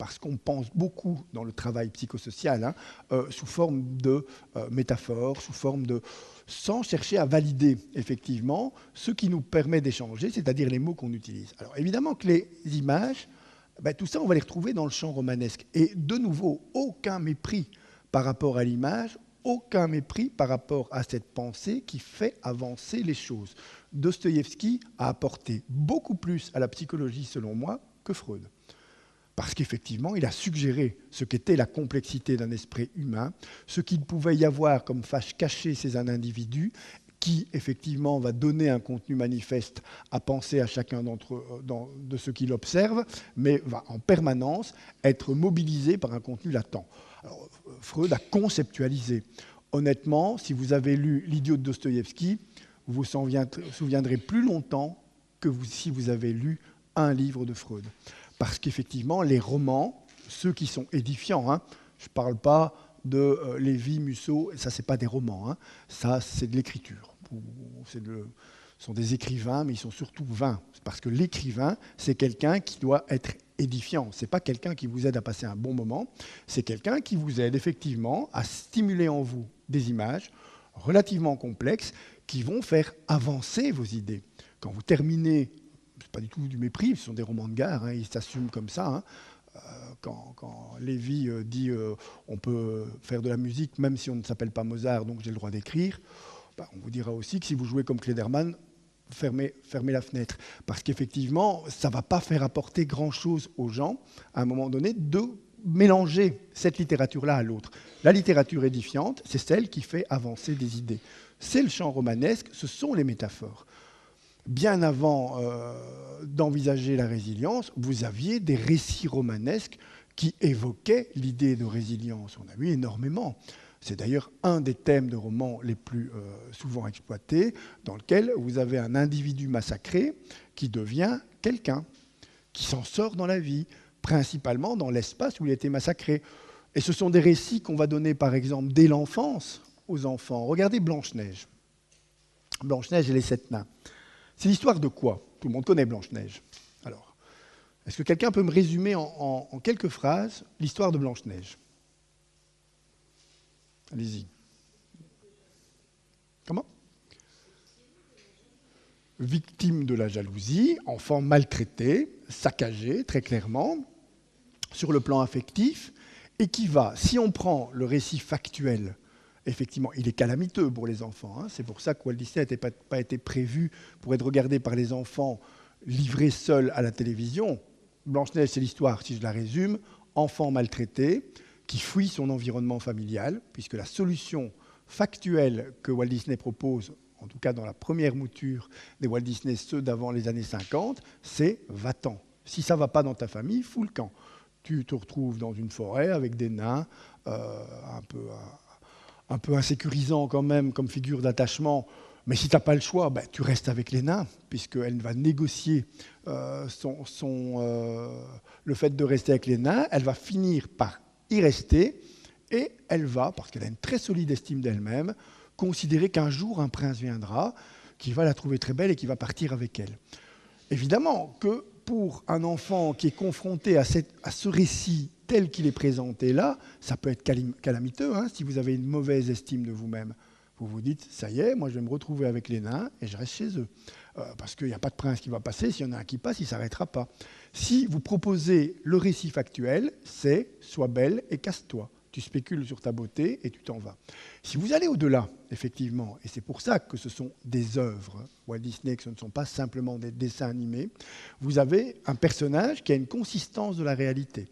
parce qu'on pense beaucoup dans le travail psychosocial, hein, sous forme de métaphores, sous forme de... sans chercher à valider effectivement ce qui nous permet d'échanger, c'est-à-dire les mots qu'on utilise. Alors évidemment que les images, tout ça on va les retrouver dans le champ romanesque. Et de nouveau, aucun mépris par rapport à l'image, aucun mépris par rapport à cette pensée qui fait avancer les choses. Dostoïevski a apporté beaucoup plus à la psychologie, selon moi, que Freud. Parce qu'effectivement, il a suggéré ce qu'était la complexité d'un esprit humain, ce qu'il pouvait y avoir comme face cachée chez un individu, qui, effectivement, va donner un contenu manifeste à penser à chacun de ceux qui l'observent, mais va en permanence être mobilisé par un contenu latent. Alors, Freud a conceptualisé. Honnêtement, si vous avez lu L'idiot de Dostoïevski, vous vous souviendrez plus longtemps que si vous avez lu un livre de Freud. Parce qu'effectivement, les romans, ceux qui sont édifiants, hein, je ne parle pas de Lévi, Musso, ça, ce n'est pas des romans, hein, ça, c'est de l'écriture. Ce sont des écrivains, mais ils sont surtout vains. Parce que l'écrivain, c'est quelqu'un qui doit être édifiant. Ce n'est pas quelqu'un qui vous aide à passer un bon moment, c'est quelqu'un qui vous aide effectivement à stimuler en vous des images relativement complexes qui vont faire avancer vos idées. Quand vous terminez, ce n'est pas du tout du mépris, ce sont des romans de gare, hein, ils s'assument comme ça. Hein. Quand Lévi dit on peut faire de la musique même si on ne s'appelle pas Mozart, donc j'ai le droit d'écrire, on vous dira aussi que si vous jouez comme Klederman, fermez la fenêtre. Parce qu'effectivement, ça ne va pas faire apporter grand-chose aux gens, à un moment donné, de mélanger cette littérature-là à l'autre. La littérature édifiante, c'est celle qui fait avancer des idées. C'est le champ romanesque, ce sont les métaphores. Bien avant d'envisager la résilience, vous aviez des récits romanesques qui évoquaient l'idée de résilience. On a vu énormément. C'est d'ailleurs un des thèmes de romans les plus souvent exploités, dans lequel vous avez un individu massacré qui devient quelqu'un, qui s'en sort dans la vie, principalement dans l'espace où il a été massacré. Et ce sont des récits qu'on va donner, par exemple, dès l'enfance aux enfants. Regardez Blanche-Neige. Blanche-Neige et les 7 nains. C'est l'histoire de quoi? Tout le monde connaît Blanche-Neige. Alors, est-ce que quelqu'un peut me résumer en quelques phrases l'histoire de Blanche-Neige? Allez-y. Comment? Victime de la jalousie, enfant maltraité, saccagé, très clairement, sur le plan affectif, et qui va, si on prend le récit factuel, effectivement, il est calamiteux pour les enfants. Hein. C'est pour ça que Walt Disney n'a pas été prévu pour être regardé par les enfants livrés seuls à la télévision. Blanche-Neige, c'est l'histoire, si je la résume, enfant maltraité, qui fuit son environnement familial, puisque la solution factuelle que Walt Disney propose, en tout cas dans la première mouture des Walt Disney, ceux d'avant les années 50, c'est « va-t'en ». Si ça ne va pas dans ta famille, fous le camp. Tu te retrouves dans une forêt avec des nains, un peu insécurisant quand même comme figure d'attachement, mais si tu n'as pas le choix, tu restes avec les nains, puisqu'elle va négocier le fait de rester avec les nains, elle va finir par y rester, et elle va, parce qu'elle a une très solide estime d'elle-même, considérer qu'un jour un prince viendra, qui va la trouver très belle et qui va partir avec elle. Évidemment que pour un enfant qui est confronté à ce récit tel qu'il est présenté là, ça peut être calamiteux, hein, si vous avez une mauvaise estime de vous-même. Vous vous dites, ça y est, moi je vais me retrouver avec les nains et je reste chez eux. Parce qu'il n'y a pas de prince qui va passer, s'il y en a un qui passe, il ne s'arrêtera pas. Si vous proposez le récit factuel, c'est « sois belle et casse-toi ». Tu spécules sur ta beauté et tu t'en vas. Si vous allez au-delà, effectivement, et c'est pour ça que ce sont des œuvres, Walt Disney, que ce ne sont pas simplement des dessins animés, vous avez un personnage qui a une consistance de la réalité.